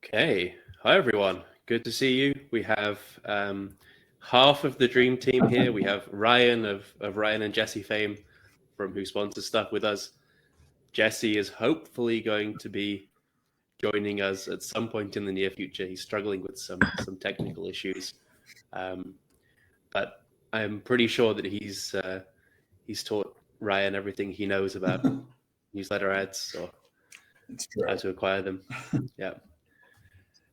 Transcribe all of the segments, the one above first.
Okay. Hi, everyone. Good to see you. We have half of the dream team here. We have Ryan of Ryan and Jesse fame from Who Sponsors Stuff with us. Jesse is hopefully going to be joining us at some point in the near future. He's struggling with some technical issues, but I'm pretty sure that he's taught Ryan everything he knows about newsletter ads or how to acquire them. Yeah.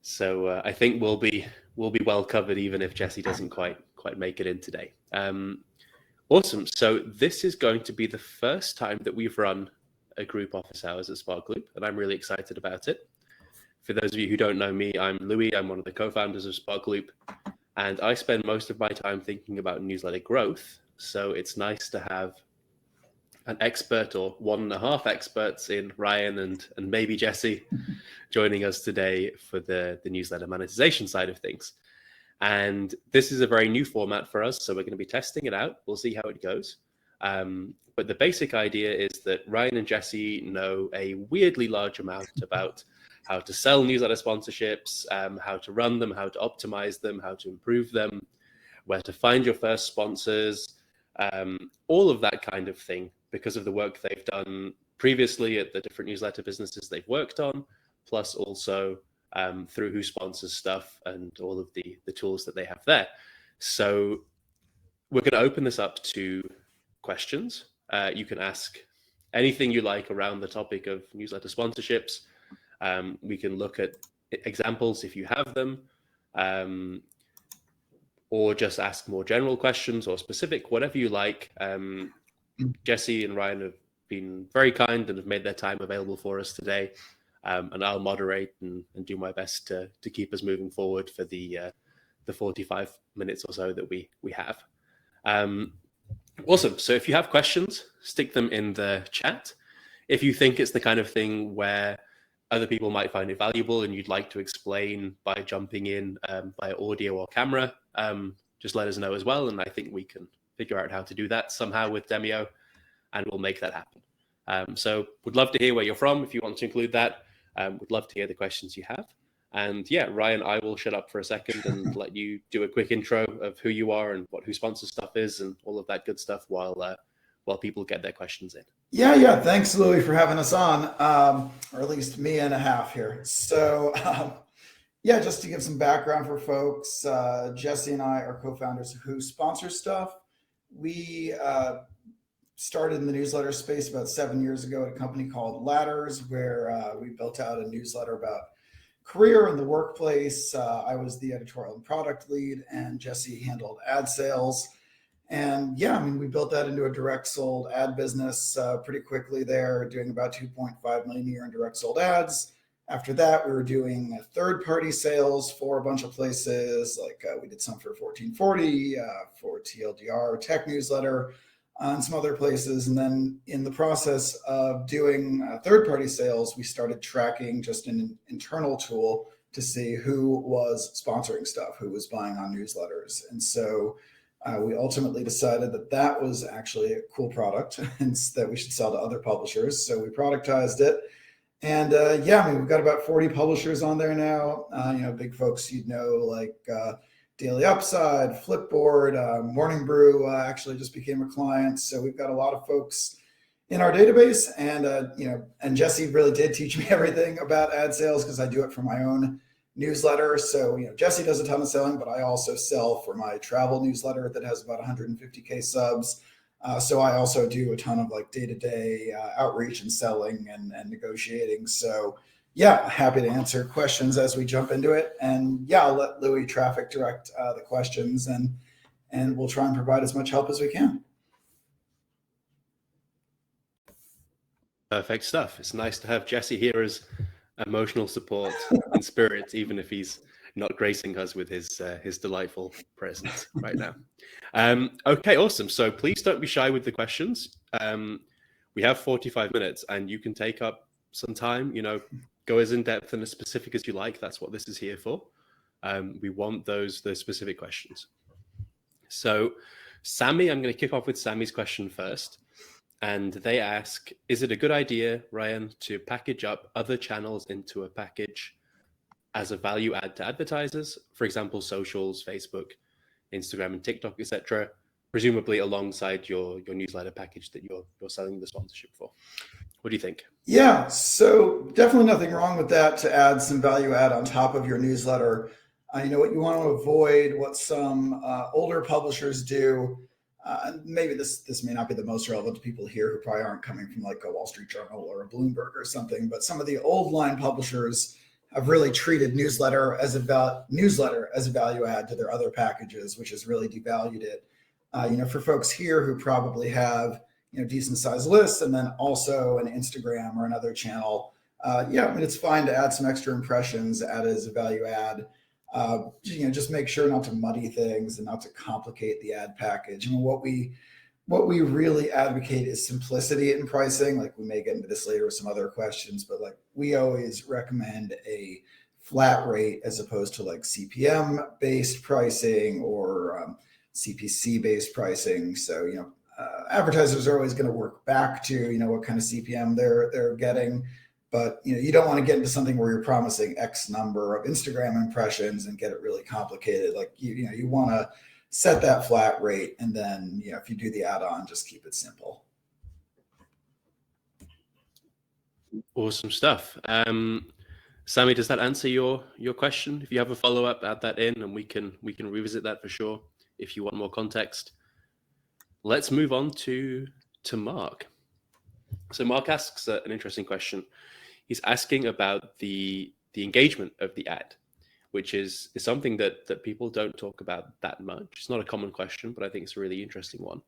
So I think we'll be well covered, even if Jesse doesn't quite make it in today. Awesome. So this is going to be the first time that we've run a group office hours at SparkLoop, and I'm really excited about it. For those of you who don't know me, I'm Louis. I'm one of the co-founders of SparkLoop, and I spend most of my time thinking about newsletter growth. So it's nice to have an expert or 1.5 experts in Ryan and maybe Jesse joining us today for the newsletter monetization side of things. And this is a very new format for us, so we're going to be testing it out. We'll see how it goes. But the basic idea is that Ryan and Jesse know a weirdly large amount about how to sell newsletter sponsorships, how to run them, how to optimize them, how to improve them, where to find your first sponsors, all of that kind of thing, because of the work they've done previously at the different newsletter businesses they've worked on, plus also through Who Sponsors Stuff and all of the tools that they have there. So we're going to open this up to questions. You can ask anything you like around the topic of newsletter sponsorships. We can look at examples if you have them, or just ask more general questions or specific, whatever you like. Jesse and Ryan have been very kind and have made their time available for us today. And I'll moderate and do my best to keep us moving forward for the 45 minutes or so that we have. Awesome. So if you have questions, stick them in the chat. If you think it's the kind of thing where other people might find it valuable and you'd like to explain by jumping in by audio or camera, just let us know as well. And I think we can figure out how to do that somehow with Demio, and we'll make that happen. So would love to hear where you're from if you want to include that. Would love to hear the questions you have. And yeah, Ryan, I will shut up for a second and let you do a quick intro of who you are and what Who Sponsors Stuff is and all of that good stuff while people get their questions in. Yeah. Thanks, Louis, for having us on, or at least me and a half here. So just to give some background for folks, Jesse and I are co-founders of Who Sponsors Stuff. We started in the newsletter space about 7 years ago at a company called Ladders, where we built out a newsletter about career in the workplace. I was the editorial and product lead, and Jesse handled ad sales. And we built that into a direct sold ad business pretty quickly there, doing about 2.5 million a year in direct sold ads. After that, we were doing third-party sales for a bunch of places, like we did some for 1440, for TLDR, Tech Newsletter, and some other places. And then in the process of doing third-party sales, we started tracking just an internal tool to see who was sponsoring stuff, who was buying on newsletters. And so we ultimately decided that was actually a cool product and that we should sell to other publishers. So we productized it. And we've got about 40 publishers on there now. Big folks you'd know like Daily Upside, Flipboard, Morning Brew actually just became a client. So we've got a lot of folks in our database. And and Jesse really did teach me everything about ad sales because I do it for my own newsletter. So Jesse does a ton of selling, but I also sell for my travel newsletter that has about 150K subs. So I also do a ton of like day-to-day outreach and selling and negotiating. So happy to answer questions as we jump into it. And I'll let Louis traffic direct the questions, and we'll try and provide as much help as we can. Perfect stuff. It's nice to have Jesse here as emotional support and spirit, even if he's not gracing us with his delightful presence right now. Okay, awesome. So please don't be shy with the questions. We have 45 minutes, and you can take up some time. Go as in depth and as specific as you like. That's what this is here for. We want those specific questions. So, Sammy, I'm going to kick off with Sammy's question first. And they ask, is it a good idea, Ryan, to package up other channels into a package as a value add to advertisers, for example, socials, Facebook, Instagram, and TikTok, etc., presumably alongside your newsletter package that you're selling the sponsorship for. What do you think? Yeah, so definitely nothing wrong with that to add some value add on top of your newsletter. You know what you want to avoid, what some older publishers do. Maybe this may not be the most relevant to people here who probably aren't coming from like a Wall Street Journal or a Bloomberg or something, but some of the old line publishers have really treated newsletter as a value add to their other packages, which has really devalued it. You know, for folks here who probably have decent sized lists and then also an Instagram or another channel, yeah, I mean, it's fine to add some extra impressions, add as a value add. Just make sure not to muddy things and not to complicate the ad package. And what we really advocate is simplicity in pricing. Like, we may get into this later with some other questions, but like, we always recommend a flat rate as opposed to like CPM based pricing or CPC based pricing. So, advertisers are always going to work back to, what kind of CPM they're getting. But you don't want to get into something where you're promising X number of Instagram impressions and get it really complicated. Like you want to set that flat rate, and then if you do the add-on, just keep it simple. Awesome stuff. Sammy, does that answer your question? If you have a follow-up, add that in, and we can revisit that for sure if you want more context. Let's move on to Mark. So Mark asks an interesting question. He's asking about the engagement of the ad, which is something that people don't talk about that much. It's not a common question, but I think it's a really interesting one.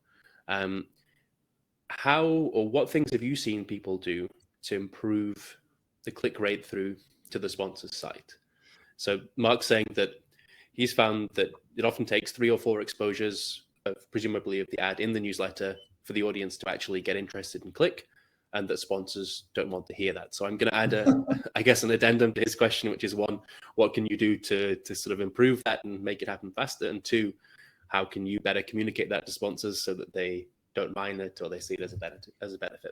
How or what things have you seen people do to improve the click rate through to the sponsor's site? So Mark's saying that he's found that it often takes 3 or 4 exposures presumably of the ad in the newsletter for the audience to actually get interested and click, and that sponsors don't want to hear that. So I'm going to add an addendum to his question, which is 1, what can you do to sort of improve that and make it happen faster? And 2, how can you better communicate that to sponsors so that they don't mind it or they see it as a benefit,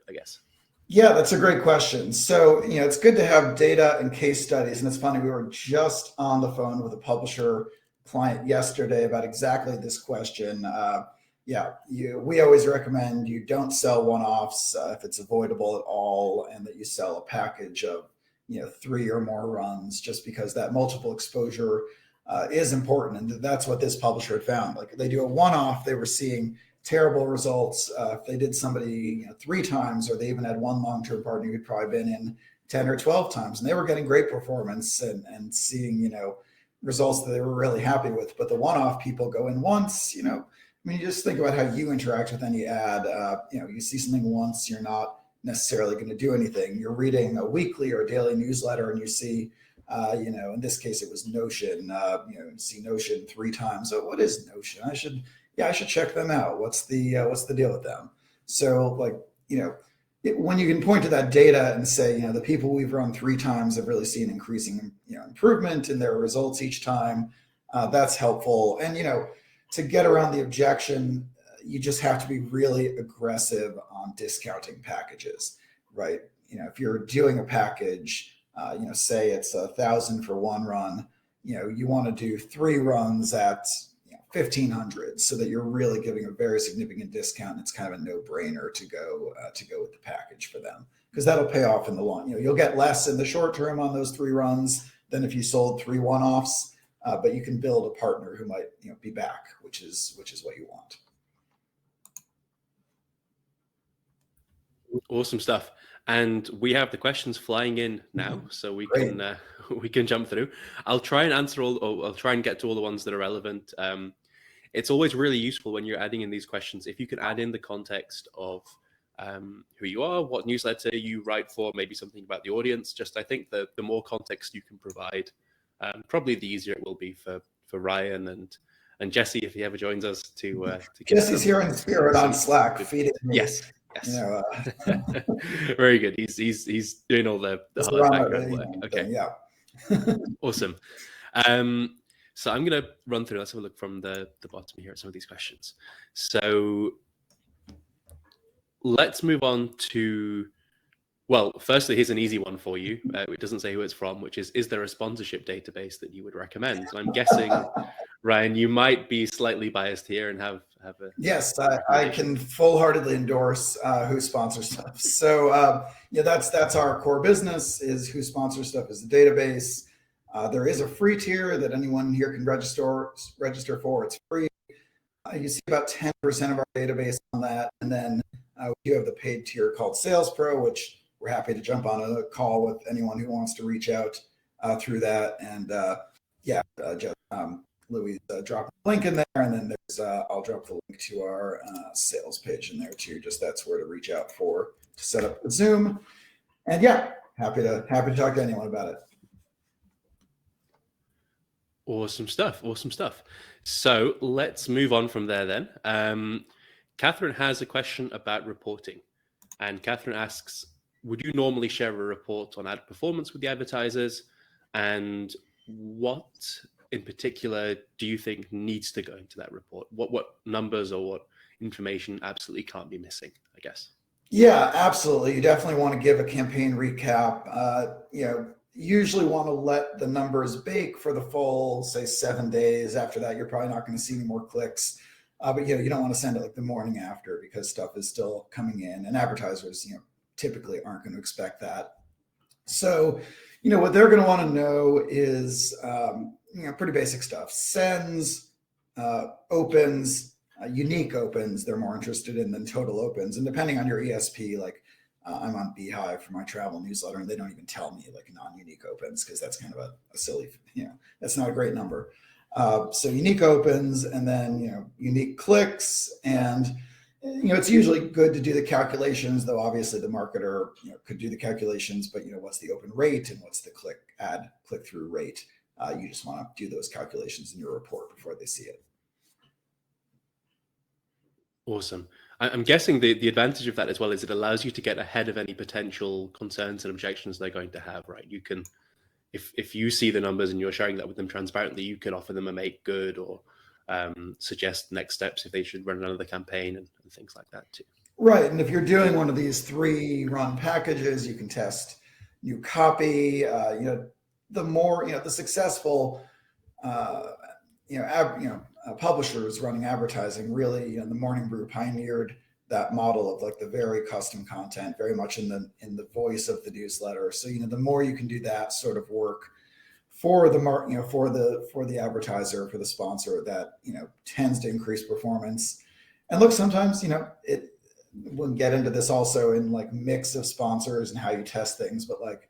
I guess? Yeah, that's a great question. So, it's good to have data and case studies. And it's funny, we were just on the phone with a publisher client yesterday about exactly this question. We always recommend you don't sell one-offs if it's avoidable at all, and that you sell a package of 3 or more runs, just because that multiple exposure is important. And that's what this publisher had found. Like, they do a one-off, they were seeing terrible results. If they did somebody 3 times, or they even had one long-term partner who'd probably been in 10 or 12 times, and they were getting great performance and seeing results that they were really happy with. But the one-off people go in once, I mean, you just think about how you interact with any ad. You see something once, you're not necessarily going to do anything. You're reading a weekly or a daily newsletter, and you see, in this case, it was Notion. You see Notion 3 times. So what is Notion? I should check them out. What's the deal with them? So when you can point to that data and say, the people we've run 3 times have really seen increasing, improvement in their results each time, that's helpful. And, to get around the objection, you just have to be really aggressive on discounting packages, right? If you're doing a package, say it's 1,000 for 1 run, you want to do 3 runs at 1,500, so that you're really giving a very significant discount. It's kind of a no-brainer to go with the package for them, because that'll pay off in the long. You'll get less in the short term on those 3 runs than if you sold 3 one-offs. But you can build a partner who might be back, which is what you want. Awesome stuff. And we have the questions flying in now, so we can jump through. I'll try and answer I'll try and get to all the ones that are relevant. It's always really useful when you're adding in these questions if you can add in the context of who you are, what newsletter you write for, maybe something about the audience. Just I think the more context you can provide, probably the easier it will be for Ryan and Jesse if he ever joins us to Jesse's here in spirit on Slack feeding me. Yes. Very good. He's doing all the hard background work. Okay. Yeah. Awesome. So I'm going to run through. Let's have a look from the bottom here at some of these questions. So let's move on to Well, firstly, here's an easy one for you. It doesn't say who it's from, which is there a sponsorship database that you would recommend? So I'm guessing, Ryan, you might be slightly biased here and have a yes, I can full-heartedly endorse Who Sponsors Stuff. So yeah, that's our core business. Is Who Sponsors Stuff is the database. There is a free tier that anyone here can register for. It's free. You see about 10% of our database on that, and then we do have the paid tier called Sales Pro, which we're happy to jump on a call with anyone who wants to reach out through that. And just Louis drop a link in there, and then there's I'll drop the link to our sales page in there too. Just that's where to reach out to set up a Zoom. And yeah, happy to talk to anyone about it. Awesome stuff. So let's move on from there then. Catherine has a question about reporting, and Catherine asks, would you normally share a report on ad performance with the advertisers, and what in particular do you think needs to go into that report? What numbers or what information absolutely can't be missing, I guess? Yeah, absolutely. You definitely want to give a campaign recap. Usually want to let the numbers bake for the full, say, 7 days. After that, you're probably not going to see any more clicks. But you don't want to send it like the morning after, because stuff is still coming in, and advertisers, typically aren't going to expect that. So, what they're going to want to know is, pretty basic stuff: sends, opens, unique opens. They're more interested in than total opens. And depending on your ESP, like I'm on Beehive for my travel newsletter, and they don't even tell me like non-unique opens, because that's kind of a silly, that's not a great number. So unique opens, and then, unique clicks. And, it's usually good to do the calculations, though obviously the marketer, could do the calculations, but, what's the open rate and what's the click-through rate? You just want to do those calculations in your report before they see it. Awesome. I'm guessing the advantage of that as well is it allows you to get ahead of any potential concerns and objections they're going to have, right? You can, if you see the numbers and you're sharing that with them transparently, you can offer them a make good or suggest next steps if they should run another campaign and things like that too. Right. And if you're doing one of these 3 run packages, you can test new copy. The more, the successful, publishers running advertising really, the Morning Brew pioneered that model of like the very custom content, very much in the voice of the newsletter. So, the more you can do that sort of work for the for the advertiser, for the sponsor, that, tends to increase performance. And look, sometimes, we'll get into this also in like mix of sponsors and how you test things, but like,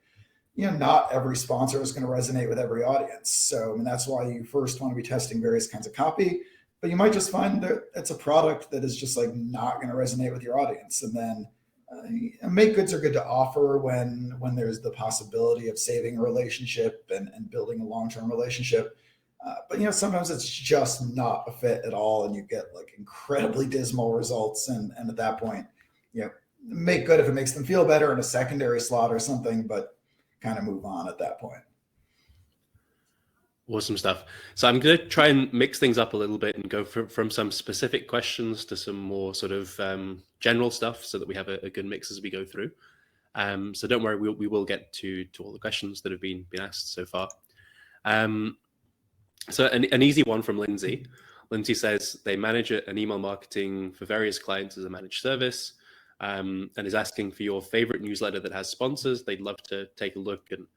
not every sponsor is going to resonate with every audience. So, that's why you first want to be testing various kinds of copy, but you might just find that it's a product that is just like not going to resonate with your audience. And then make goods are good to offer when there's the possibility of saving a relationship and building a long-term relationship. But sometimes it's just not a fit at all, and you get like incredibly dismal results. And at that point, make good if it makes them feel better in a secondary slot or something, but kind of move on at that point. Awesome stuff. So I'm going to try and mix things up a little bit and go from some specific questions to some more sort of general stuff, so that we have a good mix as we go through. So don't worry, we will get to all the questions that have been asked so far. So an easy one from Lindsay. Lindsay says they manage an email marketing for various clients as a managed service, and is asking for your favorite newsletter that has sponsors. They'd love to take a look and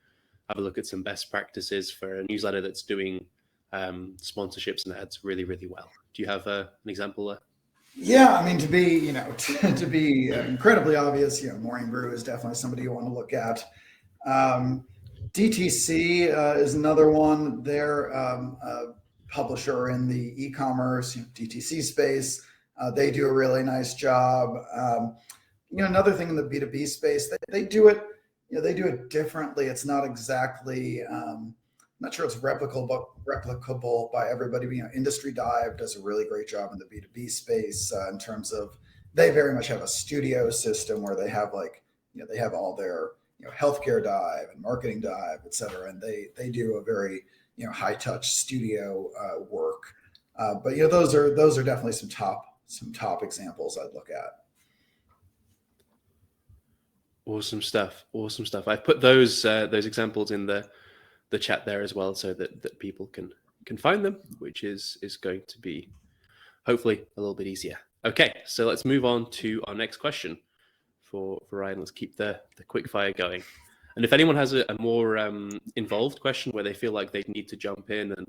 have a look at some best practices for a newsletter that's doing sponsorships and ads really, really well. Do you have an example there? Yeah, to be, to be incredibly obvious, Morning Brew is definitely somebody you want to look at. DTC is another one. They're a publisher in the e-commerce, DTC space. They do a really nice job. Another thing in the B2B space, they do it. They do it differently. It's not exactly, I'm not sure it's replicable by everybody. Industry Dive does a really great job in the B2B space in terms of, they very much have a studio system where they have they have all their, healthcare dive and marketing dive, et cetera. And they do a very, high touch studio work. But those are definitely some top examples I'd look at. Awesome stuff. Awesome stuff. I put those examples in the chat there as well, so that people can find them, which is going to be hopefully a little bit easier. Okay, so let's move on to our next question for Ryan. Let's keep the quick fire going. And if anyone has a more involved question where they feel like they need to jump in and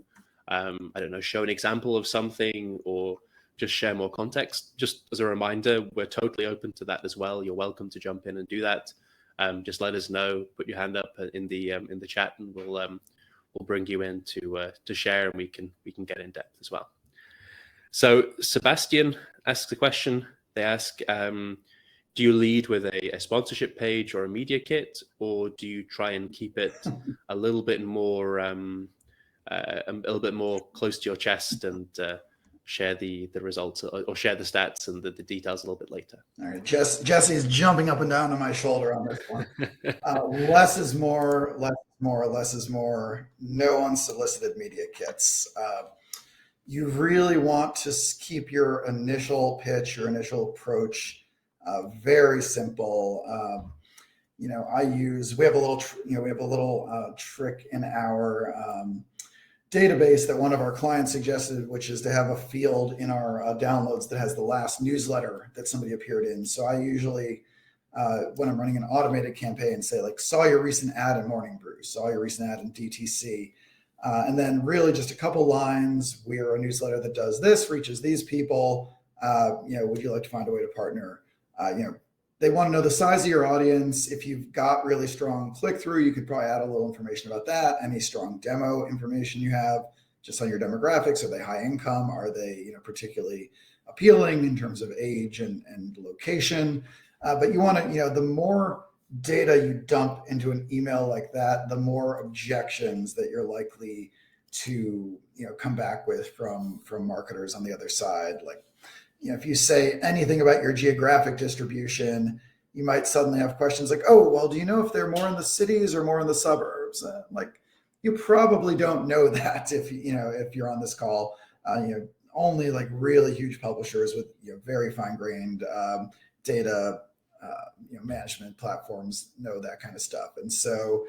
I don't know, show an example of something or just share more context, just as a reminder, we're totally open to that as well. You're welcome to jump in and do that. Just let us know, put your hand up in the chat, and we'll bring you in to share, and we can get in depth as well. So Sebastian asks a question. They ask, do you lead with a sponsorship page or a media kit, or do you try and keep it a little bit more close to your chest and share the results or share the stats and the details a little bit later? All right, Jesse's jumping up and down on my shoulder on this one. Less is more, less is more, less is more. No unsolicited media kits. You really want to keep your initial pitch, your initial approach very simple. We have a little trick in our database that one of our clients suggested, which is to have a field in our downloads that has the last newsletter that somebody appeared in. So I usually, when I'm running an automated campaign, say like, saw your recent ad in Morning Brew, saw your recent ad in DTC. And then really just a couple lines. We're a newsletter that does this, reaches these people. Would you like to find a way to partner? They want to know the size of your audience. If you've got really strong click-through, you could probably add a little information about that. Any strong demo information you have just on your demographics. Are they high income? Are they particularly appealing in terms of age and location? But you want to, the more data you dump into an email like that, the more objections that you're likely to come back with from marketers on the other side. Like, if you say anything about your geographic distribution, you might suddenly have questions like, oh, well, do you know if they're more in the cities or more in the suburbs? You probably don't know that if you're on this call. Only like really huge publishers with very fine-grained data management platforms know that kind of stuff. And so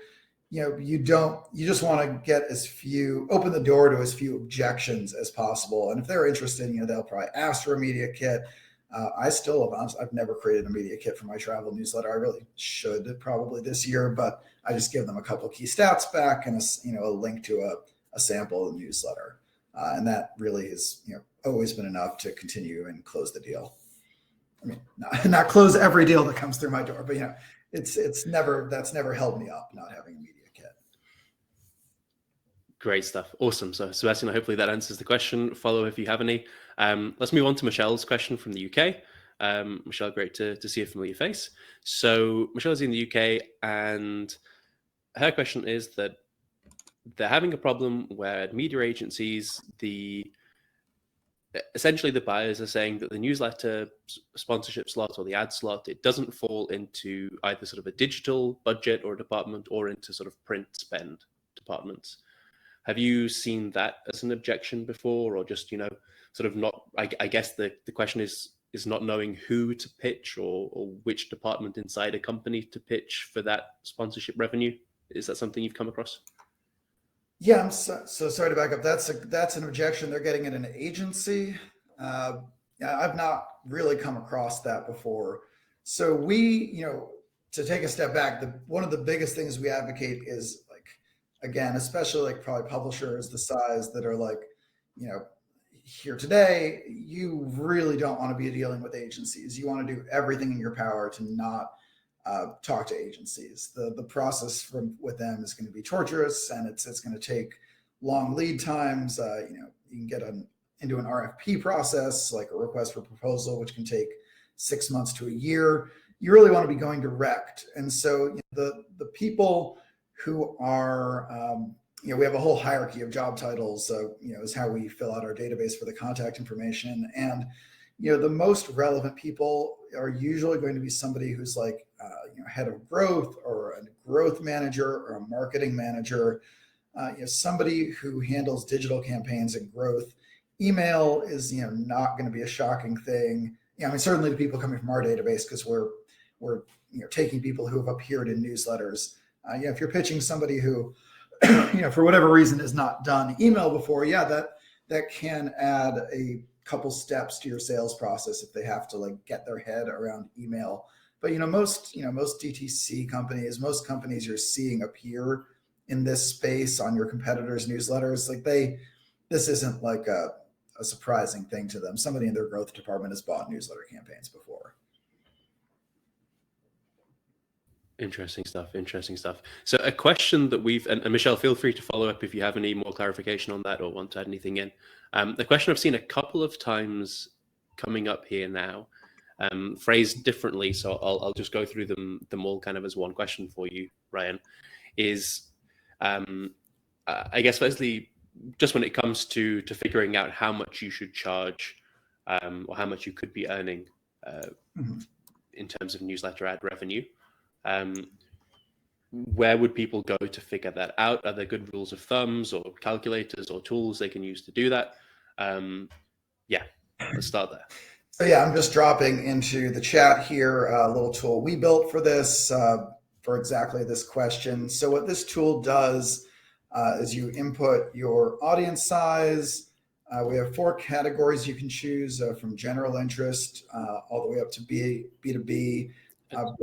you just want to open the door to as few objections as possible. And if they're interested, they'll probably ask for a media kit. I've never created a media kit for my travel newsletter. I really should probably this year, but I just give them a couple of key stats back and a link to a sample of the newsletter. And that really has always been enough to continue and close the deal. I mean, not close every deal that comes through my door, but that's never held me up, not having a media kit. Great stuff. Awesome. So Sebastian, hopefully that answers the question. Follow if you have any. Let's move on to Michelle's question from the UK. Michelle, great to see a familiar face. So Michelle's in the UK, and her question is that they're having a problem where at media agencies, essentially the buyers are saying that the newsletter sponsorship slot or the ad slot, it doesn't fall into either sort of a digital budget or department or into sort of print spend departments. Have you seen that as an objection before, or just, sort of not, I guess the question is not knowing who to pitch or which department inside a company to pitch for that sponsorship revenue? Is that something you've come across? Yeah, I'm so sorry to back up. That's an objection they're getting at an agency. I've not really come across that before. So we, to take a step back, one of the biggest things we advocate is again, especially probably publishers the size that are here today, you really don't want to be dealing with agencies. You want to do everything in your power to not talk to agencies. The process with them is going to be torturous, and it's going to take long lead times. You can get into an RFP process, like a request for proposal, which can take 6 months to a year. You really want to be going direct. And so the people who are, we have a whole hierarchy of job titles, is how we fill out our database for the contact information. And, the most relevant people are usually going to be somebody who's head of growth or a growth manager or a marketing manager, somebody who handles digital campaigns and growth. Email is, not going to be a shocking thing. Certainly the people coming from our database, because we're taking people who have appeared in newsletters. If you're pitching somebody who, for whatever reason has not done email before, that can add a couple steps to your sales process if they have to like get their head around email. But most DTC companies, most companies you're seeing appear in this space on your competitors' newsletters, like this isn't like a surprising thing to them. Somebody in their growth department has bought newsletter campaigns before. Interesting stuff. So a question that and Michelle, feel free to follow up if you have any more clarification on that or want to add anything in. The question I've seen a couple of times coming up here now, phrased differently, so I'll just go through them all kind of as one question for you, Ryan, is I guess firstly, just when it comes to figuring out how much you should charge or how much you could be earning in terms of newsletter ad revenue, where would people go to figure that out? Are there good rules of thumbs or calculators or tools they can use to do that? Let's start there. So I'm just dropping into the chat here a little tool we built for this, for exactly this question. So what this tool does is you input your audience size. We have 4 categories you can choose from general interest all the way up to B2B.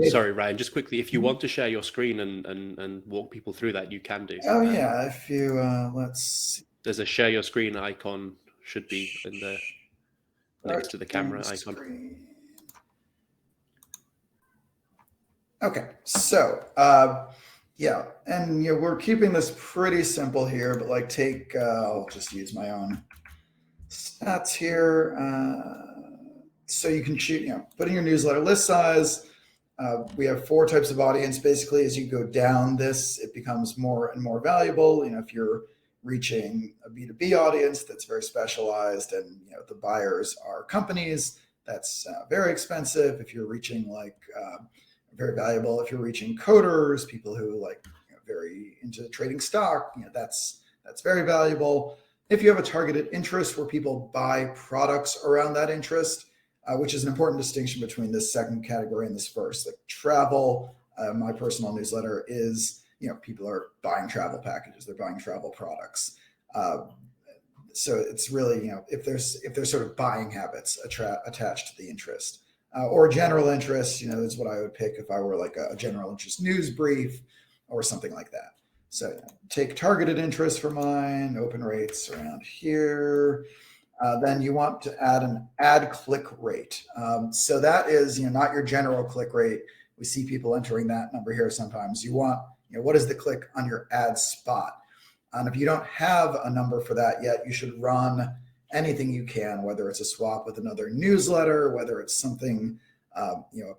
Sorry, Ryan, just quickly, if you want to share your screen and walk people through that, you can do. Oh, yeah. If you, let's see. There's a share your screen icon, should be in the next to the camera icon. Screen. Okay, so and we're keeping this pretty simple here, but like I'll just use my own stats here. So you can choose, put in your newsletter list size. We have 4 types of audience. Basically, as you go down this, it becomes more and more valuable. If you're reaching a B2B audience that's very specialized and the buyers are companies, that's very expensive. If you're reaching very valuable, if you're reaching coders, people who very into trading stock, that's very valuable. If you have a targeted interest where people buy products around that interest, which is an important distinction between this second category and this first. Like travel, my personal newsletter is, people are buying travel packages, they're buying travel products. So it's really, if there's sort of buying habits attached to the interest. Or general interest, is what I would pick if I were like a general interest news brief or something like that. So take targeted interest for mine, open rates around here. Then you want to add an ad click rate. So that is, not your general click rate. We see people entering that number here sometimes. You want, what is the click on your ad spot? And if you don't have a number for that yet, you should run anything you can, whether it's a swap with another newsletter, whether it's something, what do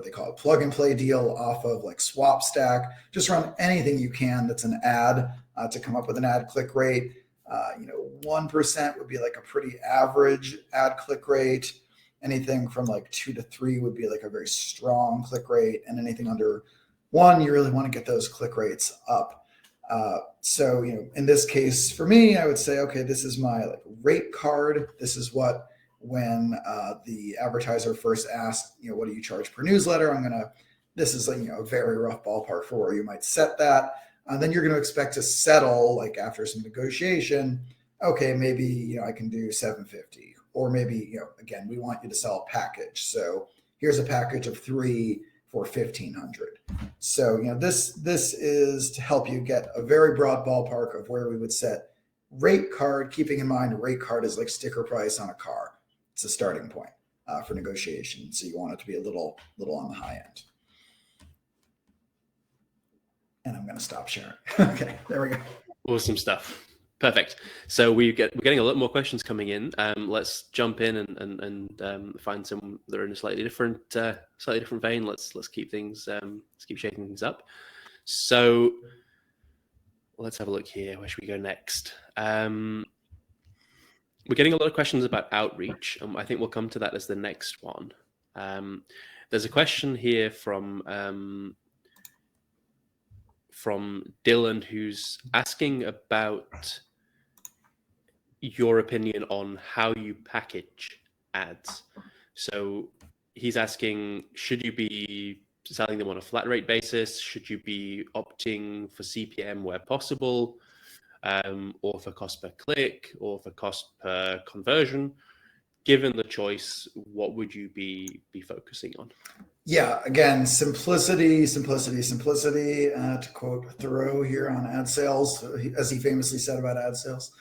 they call it? Plug and play deal off of like SwapStack. Just run anything you can that's an ad to come up with an ad click rate. 1% would be like a pretty average ad click rate. Anything from like 2 to 3 would be like a very strong click rate. And anything under 1, you really want to get those click rates up. So, in this case for me, I would say, okay, this is my rate card. This is what, when the advertiser first asks, what do you charge per newsletter? This is a very rough ballpark for where you might set that. Then you're going to expect to settle after some negotiation. Okay, maybe, I can do $750, or maybe, again, we want you to sell a package. So here's a package of 3 for $1,500. So, this is to help you get a very broad ballpark of where we would set rate card, keeping in mind rate card is like sticker price on a car. It's a starting point for negotiation. So you want it to be a little on the high end. And I'm going to stop sharing. Okay, there we go. Awesome stuff. Perfect. So we're getting a lot more questions coming in. Let's jump in and find some that are in a slightly different vein. Let's keep things let's keep shaking things up. So let's have a look here. Where should we go next? We're getting a lot of questions about outreach. I think we'll come to that as the next one. There's a question here from Dylan, who's asking about your opinion on how you package ads. So he's asking, should you be selling them on a flat rate basis? Should you be opting for CPM where possible, or for cost per click, or for cost per conversion? Given the choice, what would you be focusing on? Yeah, again, simplicity, simplicity, simplicity. To quote Thoreau here on ad sales, as he famously said about ad sales.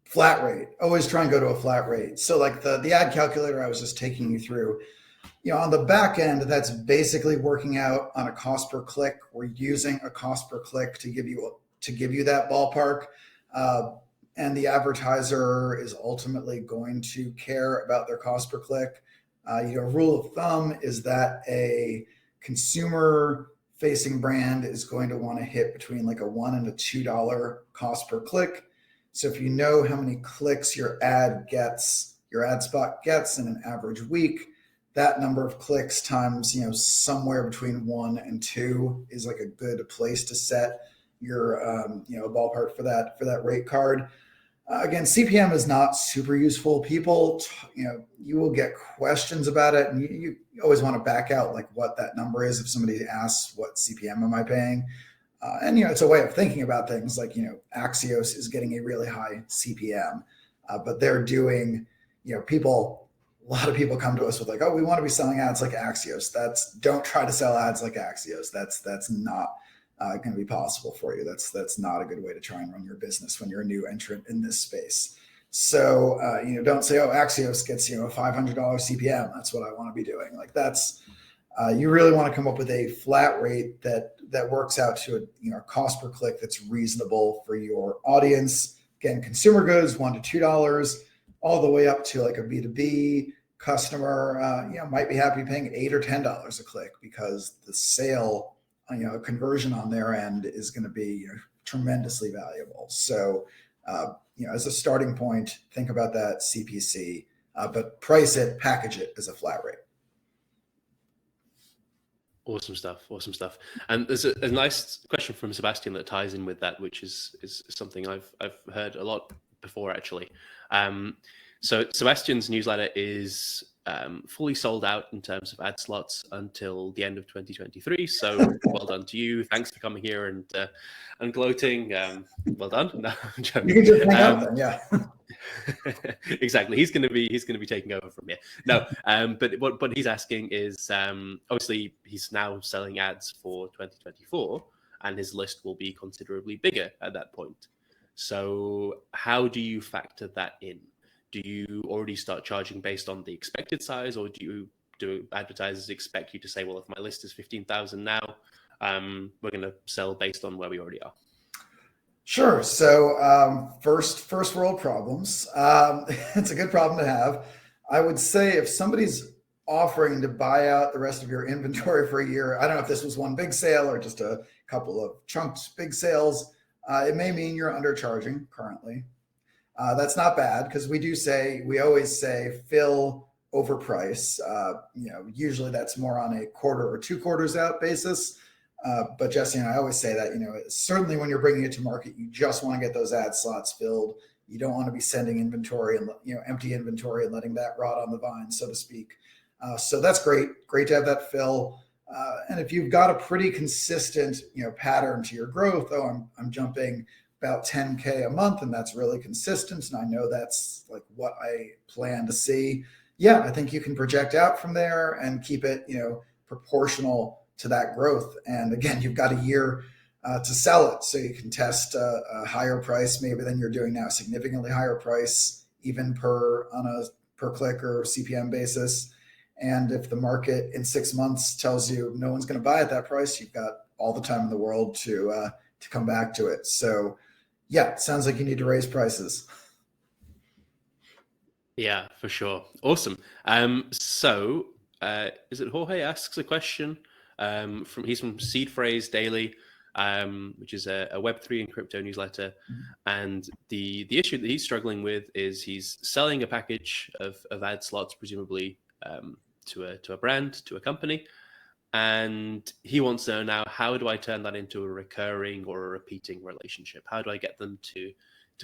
Flat rate. Always try and go to a flat rate. So like the ad calculator I was just taking you through, on the back end, that's basically working out on a cost per click. We're using a cost per click to give you that ballpark. And the advertiser is ultimately going to care about their cost per click. Rule of thumb is that a consumer facing brand is going to want to hit between like a $1 and a $2 cost per click. So if you know how many clicks your ad spot gets in an average week, that number of clicks times, somewhere between 1 and 2 is like a good place to set your, ballpark for that rate card. Again, CPM is not super useful. People, you will get questions about it, and you always want to back out like what that number is if somebody asks, what CPM am I paying? And it's a way of thinking about things like, Axios is getting a really high CPM, but they're doing, a lot of people come to us with like, oh, we want to be selling ads like Axios. Don't try to sell ads like Axios. That's not going to be possible for you. That's not a good way to try and run your business when you're a new entrant in this space. So, don't say, oh, Axios gets, a $500 CPM. That's what I want to be doing. Like you really want to come up with a flat rate that works out to a cost per click that's reasonable for your audience. Again, consumer goods, $1 to $2, all the way up to like a B2B customer, might be happy paying $8 or $10 a click because the sale, conversion on their end is going to be tremendously valuable. So, as a starting point, think about that CPC, but price it, package it as a flat rate. Awesome stuff. And there's a nice question from Sebastian that ties in with that, which is something I've heard a lot before actually. So Sebastian's newsletter is fully sold out in terms of ad slots until the end of 2023. So well done to you. Thanks for coming here and gloating. Well done. No, I'm joking. You can just hang out then, yeah. Exactly. He's going to be taking over from here. No, but what he's asking is obviously he's now selling ads for 2024, and his list will be considerably bigger at that point. So how do you factor that in? Do you already start charging based on the expected size, or do advertisers expect you to say, well, if my list is 15,000 now, we're going to sell based on where we already are? Sure. So first world problems. It's a good problem to have. I would say if somebody's offering to buy out the rest of your inventory for a year, I don't know if this was one big sale or just a couple of chunks, big sales, it may mean you're undercharging currently. That's not bad because we always say fill over price. Usually that's more on a quarter or 2 quarters out basis. But Jesse and I always say that, certainly when you're bringing it to market, you just want to get those ad slots filled. You don't want to be sending inventory and, empty inventory and letting that rot on the vine, so to speak. So that's great to have that fill. And if you've got a pretty consistent, pattern to your growth, I'm jumping about 10K a month, and that's really consistent. And I know that's like what I plan to see. Yeah, I think you can project out from there and keep it, proportional to that growth. And again, you've got a year to sell it. So you can test a higher price maybe than you're doing now, significantly higher price, even on a per click or CPM basis. And if the market in 6 months tells you no one's going to buy at that price, you've got all the time in the world to come back to it. So yeah, it sounds like you need to raise prices. Yeah, for sure. Awesome. So is it Jorge asks a question? He's from Seed Phrase Daily, which is a Web3 and crypto newsletter. And the issue that he's struggling with is he's selling a package of ad slots, presumably to a brand, to a company. And he wants to know now, how do I turn that into a recurring or a repeating relationship? How do I get them to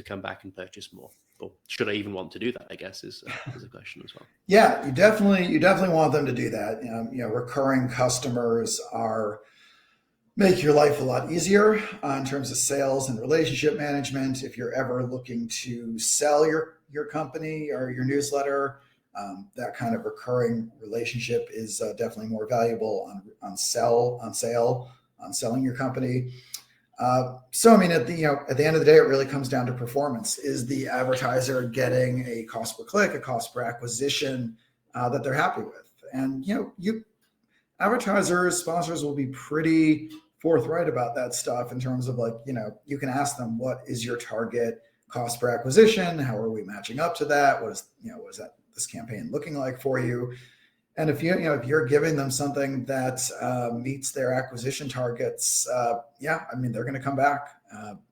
come back and purchase more? or should I even want to do that, I guess is a question as well. Yeah, you definitely want them to do that. Recurring customers make your life a lot easier in terms of sales and relationship management. If you're ever looking to sell your company or your newsletter, that kind of recurring relationship is definitely more valuable on selling your company. So I mean, at the end of the day, it really comes down to performance. Is the advertiser getting a cost per click, a cost per acquisition that they're happy with? And advertisers, sponsors will be pretty forthright about that stuff in terms of you can ask them, what is your target cost per acquisition? How are we matching up to that? What is this campaign looking like for you? And if you're giving them something that meets their acquisition targets, they're going to come back.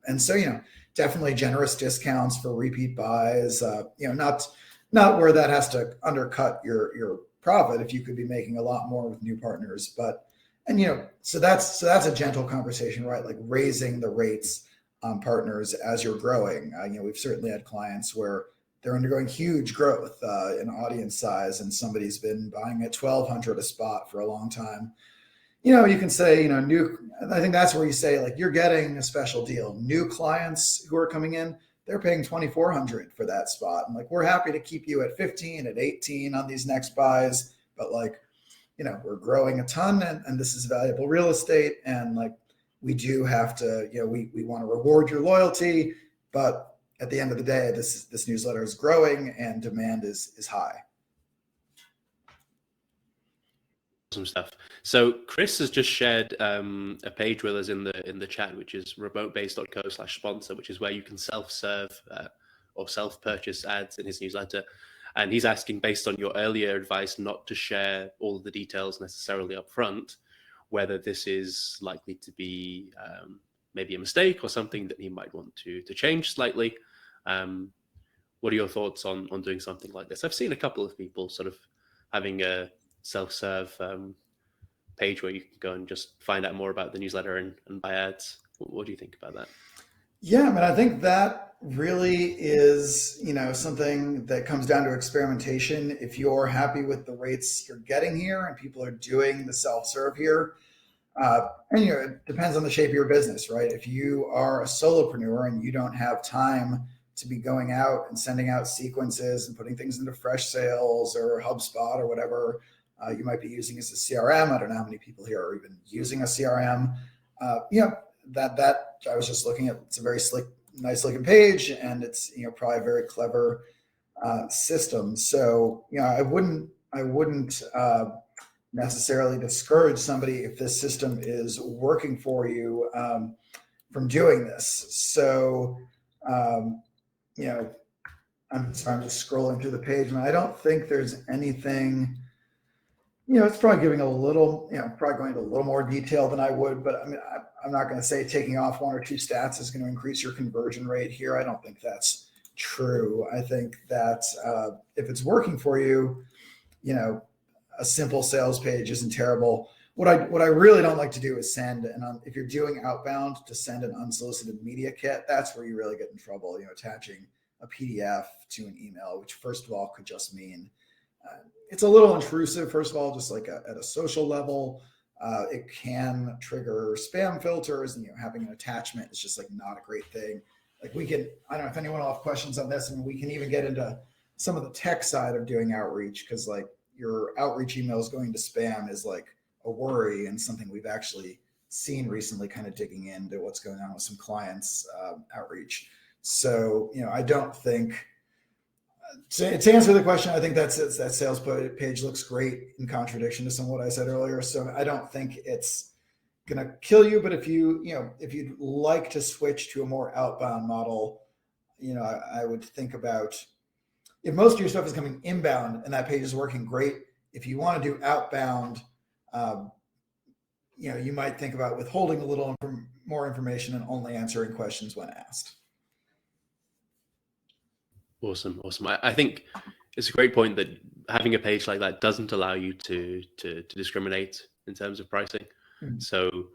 And so, definitely generous discounts for repeat buys. Not where that has to undercut your profit if you could be making a lot more with new partners. So that's a gentle conversation, right? Like raising the rates on partners as you're growing. We've certainly had clients where they're undergoing huge growth in audience size, and somebody's been buying at $1,200 a spot for a long time. You can say, I think that's where you say, you're getting a special deal. New clients who are coming in, they're paying $2,400 for that spot. And we're happy to keep you at 15, at 18 on these next buys, but we're growing a ton and this is valuable real estate. And we do have to, we want to reward your loyalty, but at the end of the day, this newsletter is growing and demand is high. Some stuff. So Chris has just shared a page with us in the chat, which is remotebase.co/sponsor, which is where you can self-serve or self-purchase ads in his newsletter. And he's asking, based on your earlier advice not to share all of the details necessarily up front, whether this is likely to be maybe a mistake or something that he might want to change slightly. What are your thoughts on doing something like this? I've seen a couple of people sort of having a self-serve page where you can go and just find out more about the newsletter and buy ads. What do you think about that? Yeah, I think that really is, something that comes down to experimentation. If you're happy with the rates you're getting here and people are doing the self-serve here, and it depends on the shape of your business, right? If you are a solopreneur and you don't have time to be going out and sending out sequences and putting things into Fresh Sales or HubSpot or whatever you might be using as a CRM. I don't know how many people here are even using a CRM. That I was just looking at. It's a very slick, nice looking page, and it's probably a very clever system. So I wouldn't necessarily discourage somebody if this system is working for you from doing this. So I'm just scrolling through the page, and I don't think there's anything. It's probably giving probably going into a little more detail than I would, but I'm not going to say taking off one or two stats is going to increase your conversion rate here. I don't think that's true. I think that if it's working for you, a simple sales page isn't terrible. What I really don't like to do is if you're doing outbound, to send an unsolicited media kit. That's where you really get in trouble. Attaching a PDF to an email, which first of all could just mean it's a little intrusive. First of all, just at a social level, it can trigger spam filters, and having an attachment is just not a great thing. I don't know if anyone will have questions on this, and we can even get into some of the tech side of doing outreach, because your outreach emails going to spam is a worry, and something we've actually seen recently, kind of digging into what's going on with some clients' outreach. So, I don't think, to answer the question, I think that sales page looks great, in contradiction to some of what I said earlier. So I don't think it's going to kill you, but if you'd like to switch to a more outbound model, I would think about, if most of your stuff is coming inbound and that page is working great, if you want to do outbound, you might think about withholding a little more information and only answering questions when asked. Awesome. I think it's a great point that having a page like that doesn't allow you to discriminate in terms of pricing. Mm-hmm. So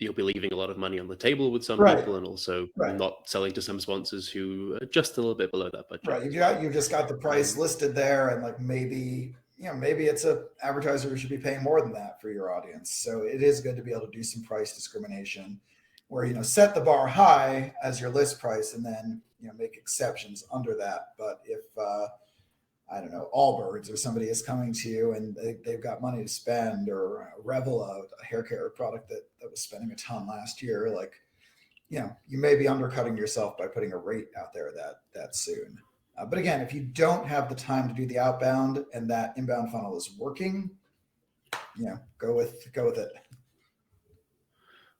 you'll be leaving a lot of money on the table with some Right. people, and also Right. not selling to some sponsors who are just a little bit below that budget. Right. You've just got the price listed there, and like maybe it's a advertiser who should be paying more than that for your audience. So it is good to be able to do some price discrimination, where set the bar high as your list price, and then make exceptions under that. But if I don't know, Allbirds or somebody is coming to you and they've got money to spend, or Revela, a hair care product that was spending a ton last year, like, you may be undercutting yourself by putting a rate out there that soon. But again, if you don't have the time to do the outbound and that inbound funnel is working, go with it.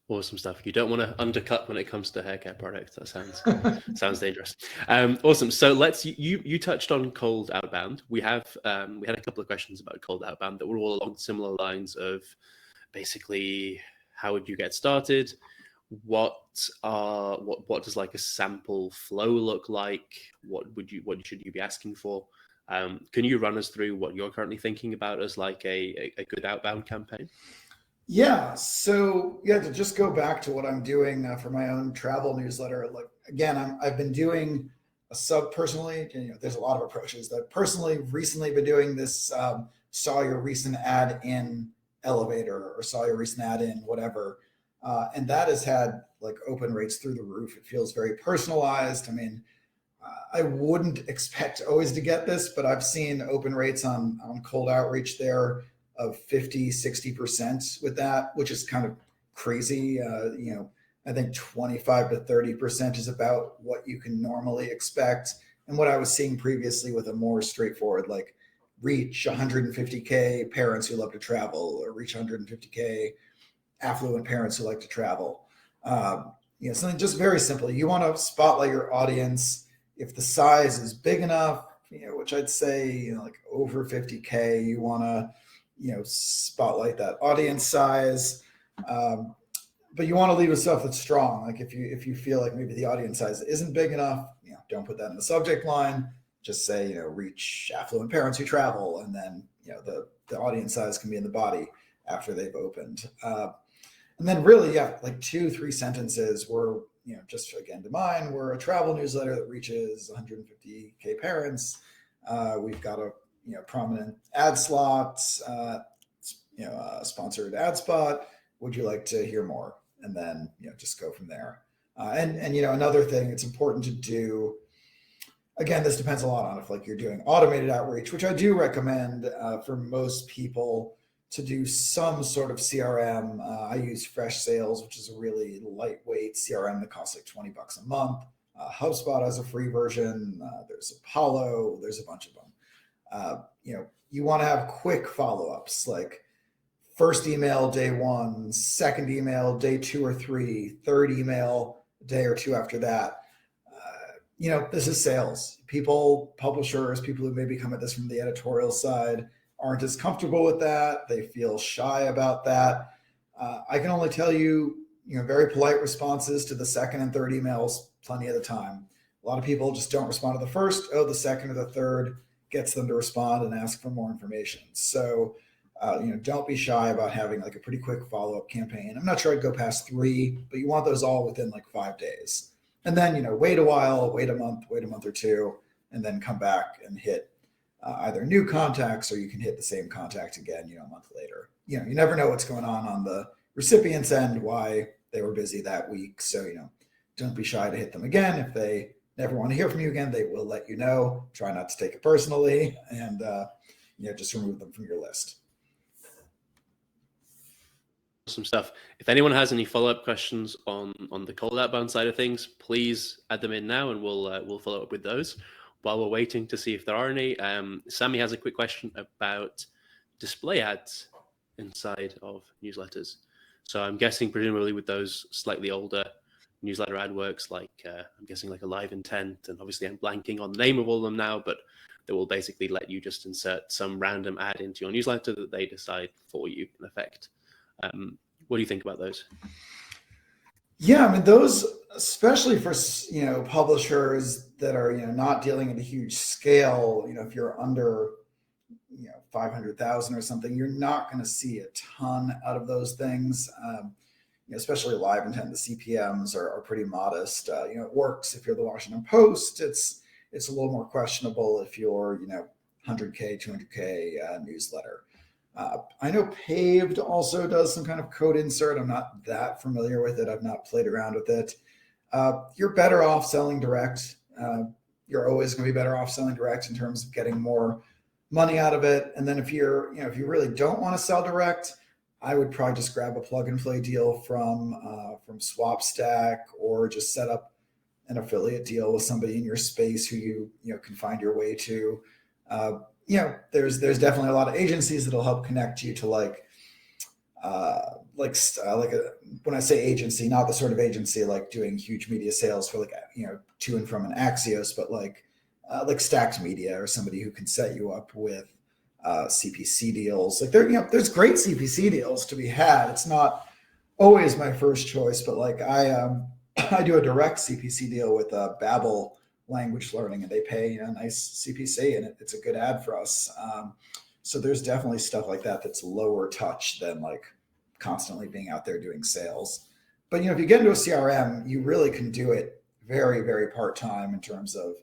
Awesome stuff. You don't want to undercut when it comes to hair care products. That sounds dangerous. Awesome. So you touched on cold outbound. We had a couple of questions about cold outbound that were all along similar lines of basically how would you get started? What does like a sample flow look like? What should you be asking for? Can you run us through what you're currently thinking about as like a good outbound campaign? Yeah. So to just go back to what I'm doing for my own travel newsletter. Like again, I've been doing a sub personally. There's a lot of approaches that personally recently been doing this. Saw your recent ad in elevator, or saw your recent ad in whatever, and that has had like open rates through the roof. It feels very personalized. I mean, I wouldn't expect always to get this, but I've seen open rates on cold outreach there of 50, 60% with that, which is kind of crazy. I think 25 to 30% is about what you can normally expect. And what I was seeing previously with a more straightforward, like reach 150K parents who love to travel, or reach 150K affluent parents who like to travel. Something just very simple. You want to spotlight your audience. If the size is big enough, which I'd say, like over 50K, you want to, spotlight that audience size. But you want to leave with stuff that's strong. Like if you feel like maybe the audience size isn't big enough, don't put that in the subject line. Just say, reach affluent parents who travel, and then, the audience size can be in the body after they've opened. And then really, like 2-3 sentences were, just again to mine, we're a travel newsletter that reaches 150K parents. We've got a prominent ad slot, sponsored ad spot. Would you like to hear more? And then, just go from there. And another thing it's important to do, again, this depends a lot on if like you're doing automated outreach, which I do recommend for most people to do some sort of CRM. I use Fresh Sales, which is a really lightweight CRM that costs like $20 a month. HubSpot has a free version. There's Apollo. There's a bunch of them. You want to have quick follow-ups, like first email day 1, second email day 2 or 3, third email a day or 2 after that. This is sales. Publishers, people who maybe come at this from the editorial side aren't as comfortable with that. They feel shy about that. I can only tell you, very polite responses to the second and third emails plenty of the time. A lot of people just don't respond to the first. The second or the third gets them to respond and ask for more information. So, don't be shy about having like a pretty quick follow-up campaign. I'm not sure I'd go past 3, but you want those all within like 5 days. And then, wait a while, wait a month or 2, and then come back and hit either new contacts, or you can hit the same contact again, a month later. You never know what's going on the recipient's end, why they were busy that week. So, don't be shy to hit them again. If they never want to hear from you again, they will let you know. Try not to take it personally, and just remove them from your list. Awesome stuff. If anyone has any follow-up questions on the cold outbound side of things, please add them in now, and we'll follow up with those. While we're waiting to see if there are any, Sammy has a quick question about display ads inside of newsletters. So I'm guessing presumably with those slightly older newsletter ad works, like I'm guessing like a live intent, and obviously I'm blanking on the name of all of them now, but they will basically let you just insert some random ad into your newsletter that they decide for you in effect. What do you think about those? Yeah, I mean, those, especially for publishers that are not dealing at a huge scale. If you're under 500,000 or something, you're not going to see a ton out of those things. especially live intent, the CPMs are pretty modest. It works if you're the Washington Post. It's a little more questionable if you're 100K, 200K newsletter. I know Paved also does some kind of code insert. I'm not that familiar with it. I've not played around with it. You're better off selling direct. You're always going to be better off selling direct in terms of getting more money out of it. And then if if you really don't want to sell direct, I would probably just grab a plug and play deal from SwapStack, or just set up an affiliate deal with somebody in your space who you can find your way to. There's definitely a lot of agencies that'll help connect you to when I say agency, not the sort of agency like doing huge media sales for to and from an Axios, but like Stacked Media, or somebody who can set you up with CPC deals. Like there's great CPC deals to be had. It's not always my first choice, but I do a direct CPC deal with Babbel language learning, and they pay a nice CPC, and it's a good ad for us. So there's definitely stuff like that that's lower touch than constantly being out there doing sales. But if you get into a CRM, you really can do it very, very part-time in terms of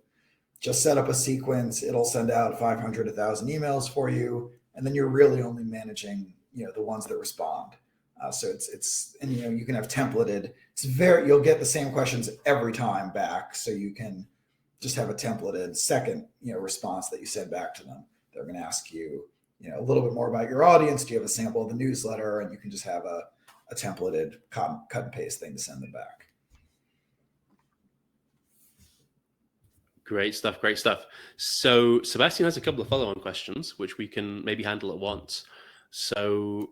just set up a sequence. It'll send out 500, 1,000 emails for you, and then you're really only managing the ones that respond. So it's you can have templated. You'll get the same questions every time back, so you can just have a templated second response that you send back to them. They're going to ask you a little bit more about your audience. Do you have a sample of the newsletter? And you can just have a templated cut and paste thing to send them back. Great stuff. Great stuff. So Sebastian has a couple of follow-on questions, which we can maybe handle at once. So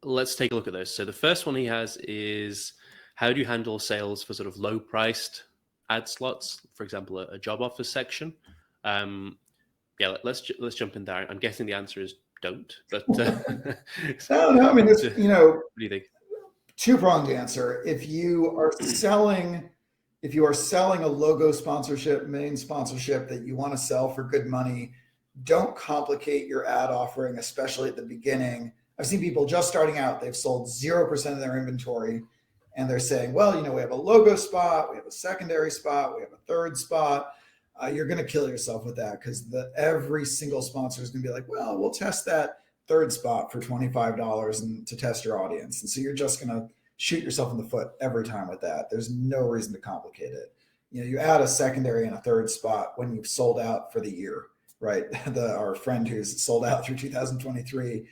let's take a look at those. So the first one he has is, how do you handle sales for sort of low-priced ad slots, for example, a job offers section? Let's jump in there. I'm guessing the answer is don't. But no. I mean, it's what do you think? Two-pronged answer. If you are selling a logo sponsorship, main sponsorship that you want to sell for good money, don't complicate your ad offering, especially at the beginning. I've seen people just starting out, they've sold 0% of their inventory, and they're saying, well, we have a logo spot, we have a secondary spot, we have a third spot. You're going to kill yourself with that, because every single sponsor is going to be like, well, we'll test that third spot for $25 and to test your audience. And so you're just going to shoot yourself in the foot every time with that. There's no reason to complicate it. You add a secondary and a third spot when you've sold out for the year, right? Our friend who's sold out through 2023,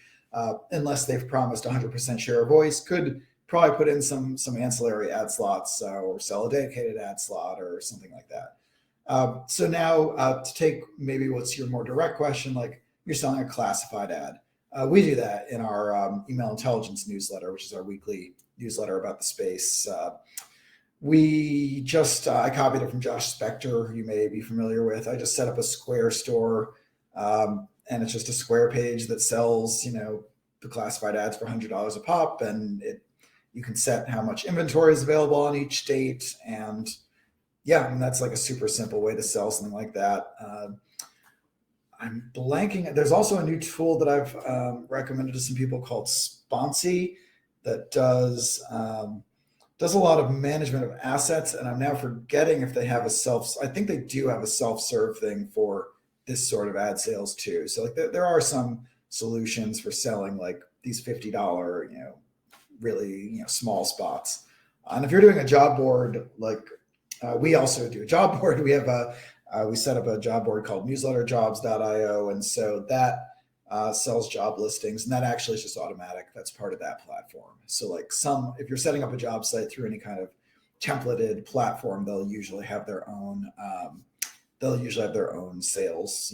unless they've promised 100% share of voice, could probably put in some ancillary ad slots, or sell a dedicated ad slot or something like that. So now to take maybe what's your more direct question, like you're selling a classified ad. We do that in our email intelligence newsletter, which is our weekly newsletter about the space. I copied it from Josh Spector, who you may be familiar with. I just set up a Square store, and it's just a Square page that sells, the classified ads for $100 a pop, and you can set how much inventory is available on each state. And that's like a super simple way to sell something like that. I'm blanking. There's also a new tool that I've recommended to some people called Sponsy that does a lot of management of assets. And I'm now forgetting if they have I think they do have a self-serve thing for this sort of ad sales too. So there are some solutions for selling these $50, really, small spots. And if you're doing a job board, we also do a job board. We have we set up a job board called newsletterjobs.io. And so that sells job listings, and that actually is just automatic. That's part of that platform. So if you're setting up a job site through any kind of templated platform, they'll usually have their own sales,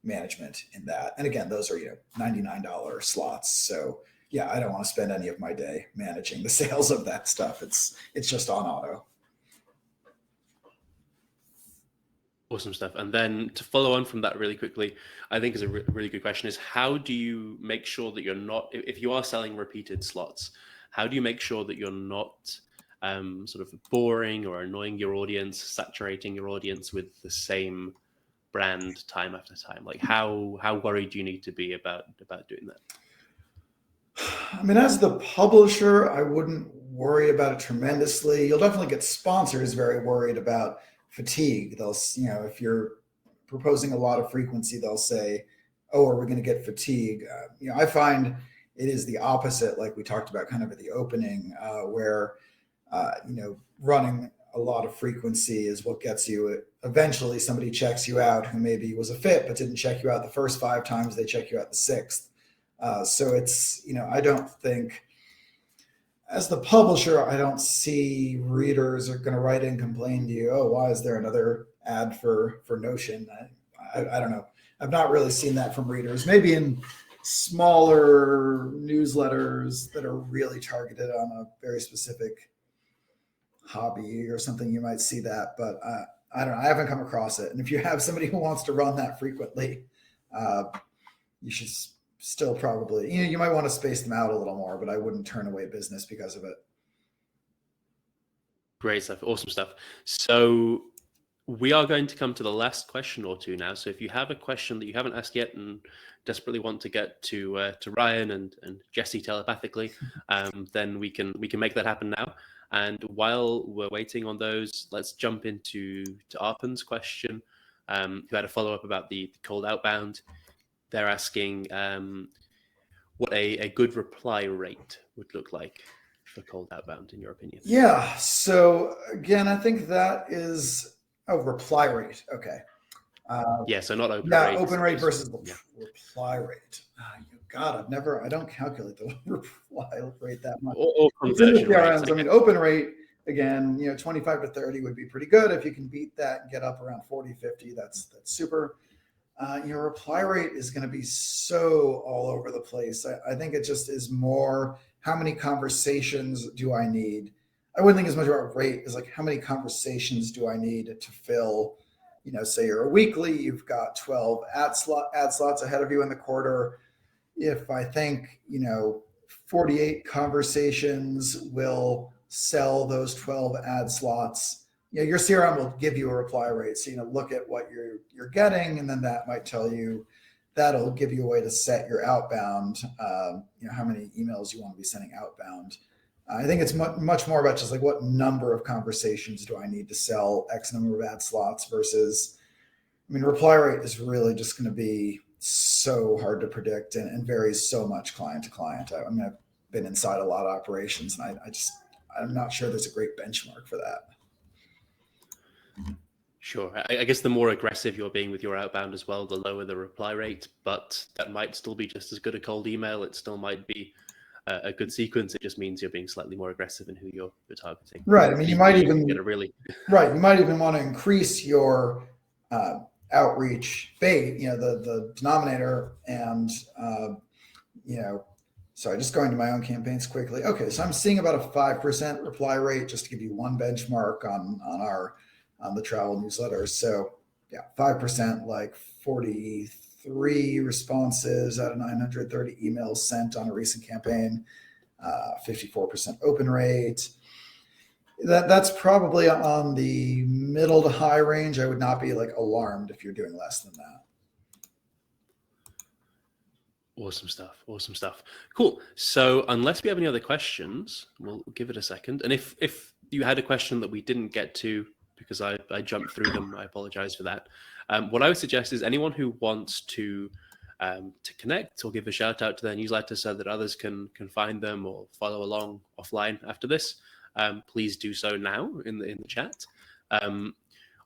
management in that. And again, those are, $99 slots. So I don't want to spend any of my day managing the sales of that stuff. It's just on auto. Awesome stuff. And then to follow on from that really quickly, I think is a really good question, is how do you make sure that you're not, if you are selling repeated slots, how do you make sure that you're not sort of boring or annoying your audience, saturating your audience with the same brand time after time? How worried do you need to be about doing that? I mean, as the publisher, I wouldn't worry about it tremendously. You'll definitely get sponsors very worried about fatigue. They'll, if you're proposing a lot of frequency, they'll say, "Oh, are we going to get fatigue?" I find it is the opposite, like we talked about kind of at the opening, where running a lot of frequency is what gets you it. Eventually, somebody checks you out who maybe was a fit but didn't check you out the first 5 times. They check you out the 6th. So it's, I don't think, as the publisher, I don't see readers are going to write in and complain to you, "Oh, why is there another ad for Notion?" I don't know. I've not really seen that from readers. Maybe in smaller newsletters that are really targeted on a very specific hobby or something, you might see that. But I don't know. I haven't come across it. And if you have somebody who wants to run that frequently, you should still probably, you might want to space them out a little more, but I wouldn't turn away business because of it. Great stuff. Awesome stuff. So we are going to come to the last question or two now. So if you have a question that you haven't asked yet and desperately want to get to Ryan and Jesse telepathically, then we can make that happen now. And while we're waiting on those, let's jump into Arpan's question, who had a follow-up about the cold outbound. They're asking what a good reply rate would look like for cold outbound, in your opinion. Yeah. So again, I think that is reply rate. Okay. So not open rate. Yeah, open rate versus the reply rate. God, I don't calculate the reply rate that much. Or conversion rates. I mean, open rate, again, 25 to 30 would be pretty good. If you can beat that and get up around 40, 50, that's super. Your reply rate is going to be so all over the place. I think it just is more, how many conversations do I need? I wouldn't think as much about rate as like, how many conversations do I need to fill, say you're a weekly, you've got 12 ad slots ahead of you in the quarter. If I think, 48 conversations will sell those 12 ad slots, your CRM will give you a reply rate. So, look at what you're getting, and then that might tell you, that'll give you a way to set your outbound, how many emails you want to be sending outbound. I think it's much more about just like, what number of conversations do I need to sell X number of ad slots versus, reply rate is really just going to be so hard to predict and varies so much client to client. I've been inside a lot of operations, and I'm not sure there's a great benchmark for that. Sure. I guess the more aggressive you're being with your outbound as well, the lower the reply rate, but that might still be just as good a cold email. It still might be a good sequence. It just means you're being slightly more aggressive in who you're targeting. Right. You might even get a really right. You might even want to increase your outreach bait, the denominator, and sorry, just going to my own campaigns quickly. Okay, so I'm seeing about a 5% reply rate, just to give you one benchmark on the travel newsletters. So yeah, 5%, like 43 responses out of 930 emails sent on a recent campaign, 54% open rate. That's probably on the middle to high range. I would not be like alarmed if you're doing less than that. Awesome stuff. Cool. So unless we have any other questions, we'll give it a second. And if you had a question that we didn't get to because I jumped through them, I apologize for that. What I would suggest is anyone who wants to connect or give a shout out to their newsletter so that others can find them or follow along offline after this, please do so now in the chat.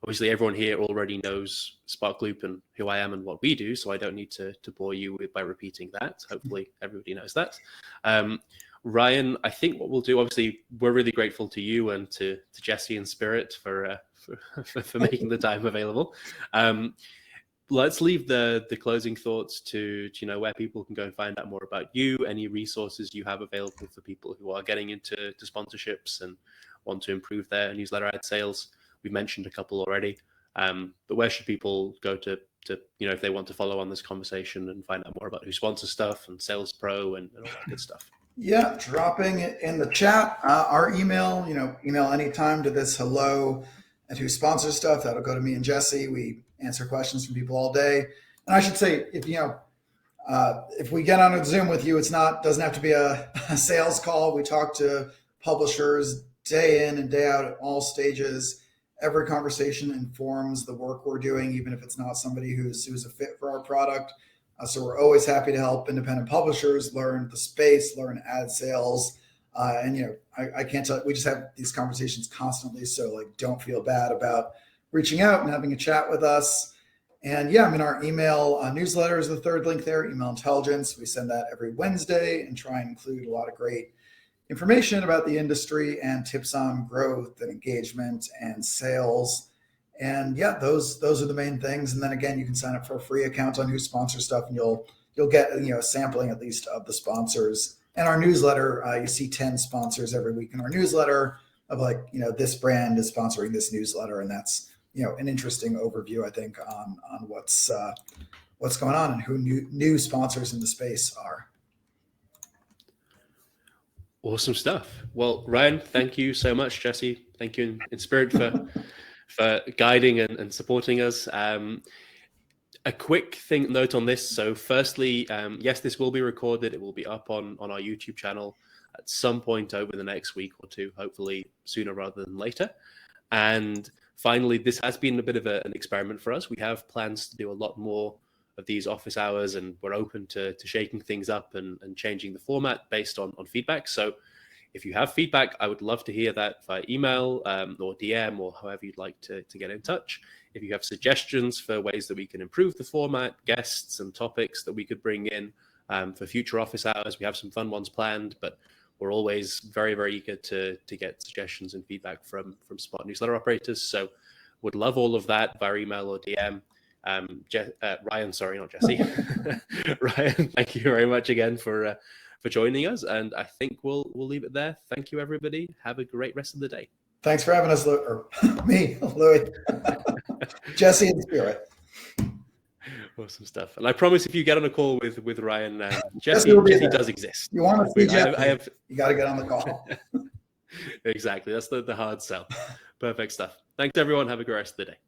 Obviously, everyone here already knows SparkLoop and who I am and what we do, so I don't need to bore you by repeating that. Hopefully, everybody knows that. Ryan, I think what we'll do, obviously, we're really grateful to you and to Jesse and Spirit for making the time available. Let's leave the closing thoughts to where people can go and find out more about you, any resources you have available for people who are getting into sponsorships and want to improve their newsletter ad sales. We've mentioned a couple already, but where should people go to if they want to follow on this conversation and find out more about who sponsors stuff and Sales Pro and all that good stuff? Yeah, dropping it in the chat. Our email, email anytime to this hello@who sponsors stuff. That'll go to me and Jesse. We answer questions from people all day. And I should say, if If we get on a Zoom with you, doesn't have to be a sales call. We talk to publishers day in and day out at all stages. Every conversation informs the work we're doing, even if it's not somebody who's a fit for our product. So we're always happy to help independent publishers learn the space, learn ad sales. And I can't tell, we just have these conversations constantly. So like, don't feel bad about reaching out and having a chat with us. And yeah, our email newsletter is the third link there, Email Intelligence. We send that every Wednesday and try and include a lot of great information about the industry and tips on growth and engagement and sales. And yeah, those are the main things. And then again, you can sign up for a free account on Who Sponsors Stuff, and you'll get a sampling at least of the sponsors. And our newsletter, you see 10 sponsors every week in our newsletter of this brand is sponsoring this newsletter, and that's an interesting overview, I think, on what's going on and who new sponsors in the space are. Awesome stuff. Well, Ryan, thank you so much. Jesse, thank you in spirit for guiding and supporting us. A quick note on this. So firstly, yes, this will be recorded. It will be up on our YouTube channel at some point over the next week or two, hopefully sooner rather than later. And finally, this has been a bit of an experiment for us. We have plans to do a lot more of these office hours, and we're open to shaking things up and changing the format based on feedback. So if you have feedback, I would love to hear that via email or DM or however you'd like to get in touch. If you have suggestions for ways that we can improve the format, guests and topics that we could bring in for future office hours, we have some fun ones planned, but we're always very, very eager to get suggestions and feedback from smart newsletter operators. So would love all of that via email or DM. Ryan, sorry, not Jesse. Ryan, thank you very much again for joining us, and I think we'll leave it there. Thank you, everybody. Have a great rest of the day. Thanks for having us, me, Louis, Jesse, and Spirit. Awesome stuff. And I promise, if you get on a call with Ryan, Jesse does exist. You want to see Jesse? You got to get on the call. Exactly. That's the hard sell. Perfect stuff. Thanks, everyone. Have a great rest of the day.